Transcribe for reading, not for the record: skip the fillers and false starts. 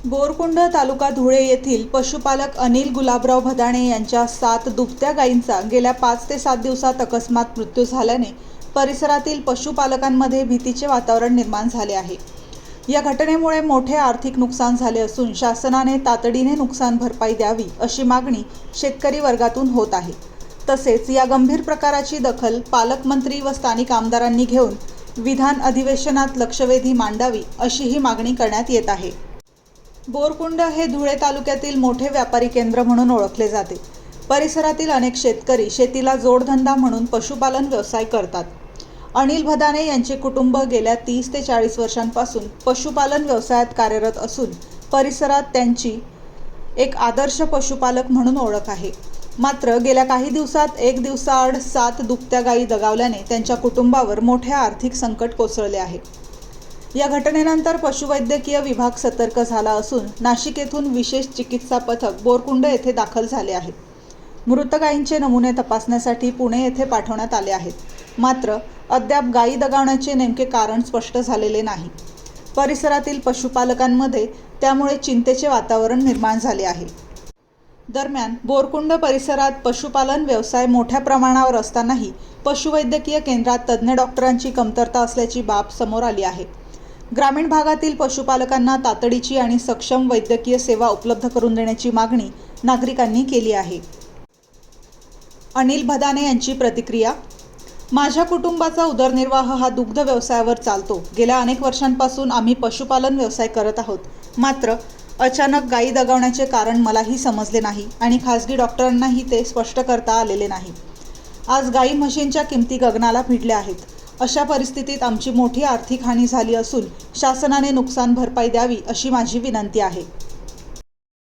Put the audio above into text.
बोरकुंड तालुका धुळे येथील पशुपालक अनिल गुलाबराव भदाणे यांच्या 7 दुभत्या गायींचा गेल्या 5 ते 7 दिवसात अकस्मात मृत्यू झाल्याने परिसरातील पशुपालकांमध्ये भीतीचे वातावरण निर्माण झाले आहे। या घटनेमुळे मोठे आर्थिक नुकसान झाले असून शासनाने तातडीने नुकसान भरपाई द्यावी अशी मागणी शेतकरी वर्गातून होत आहे। तसेच या गंभीर प्रकाराची दखल पालकमंत्री व स्थानिक आमदारांनी घेऊन विधान अधिवेशनात लक्षवेधी मांडावी अशीही मागणी करण्यात येत आहे। बोरकुंड हे धुळे तालुक्यातील मोठे व्यापारी केंद्र म्हणून ओळखले जाते। परिसरातील अनेक शेतकरी शेतीला जोडधंदा म्हणून पशुपालन व्यवसाय करतात। अनिल भदाणे यांचे कुटुंब गेल्या 30 ते 40 वर्षांपासून पशुपालन व्यवसायात कार्यरत असून परिसरात त्यांची एक आदर्श पशुपालक म्हणून ओळख आहे। मात्र गेल्या काही दिवसात एक दिवसाआड 7 दुभत्या गायी दगावल्याने त्यांच्या कुटुंबावर मोठे आर्थिक संकट कोसळले आहे। या घटनेनंतर पशुवैद्यकीय विभाग सतर्क झाला असून नाशिक येथून विशेष चिकित्सा पथक बोरकुंड येथे दाखल झाले आहे। मृत गायींचे नमुने तपासण्यासाठी पुणे येथे पाठवण्यात आले आहेत। मात्र अद्याप गायी दगावण्याचे नेमके कारण स्पष्ट झालेले नाही। परिसरातील पशुपालकांमध्ये त्यामुळे चिंतेचे वातावरण निर्माण झाले आहे। दरम्यान बोरकुंड परिसरात पशुपालन व्यवसाय मोठ्या प्रमाणावर असतानाही पशुवैद्यकीय केंद्रात तज्ज्ञ डॉक्टरांची कमतरता असल्याची बाब समोर आली आहे। ग्रामीण भागातील पशुपालकांना तातडीची आणि सक्षम वैद्यकीय सेवा उपलब्ध करून देण्याची मागणी नागरिकांनी केली आहे। अनिल भदाणे यांची प्रतिक्रिया। माझ्या कुटुंबाचा उदरनिर्वाह हा दुग्ध व्यवसायावर चालतो। गेल्या अनेक वर्षांपासून आम्ही पशुपालन व्यवसाय करत आहोत। मात्र अचानक गायी दगावण्याचे कारण मलाही समजले नाही आणि खासगी डॉक्टरांनाही ते स्पष्ट करता आलेले नाही। आज गायी म्हशींच्या किमती गगनाला भिडल्या आहेत। अशा परिस्थितीत आमची मोठी आर्थिक हानी झाली असून शासनाने नुकसान भरपाई द्यावी अशी माझी विनंती आहे।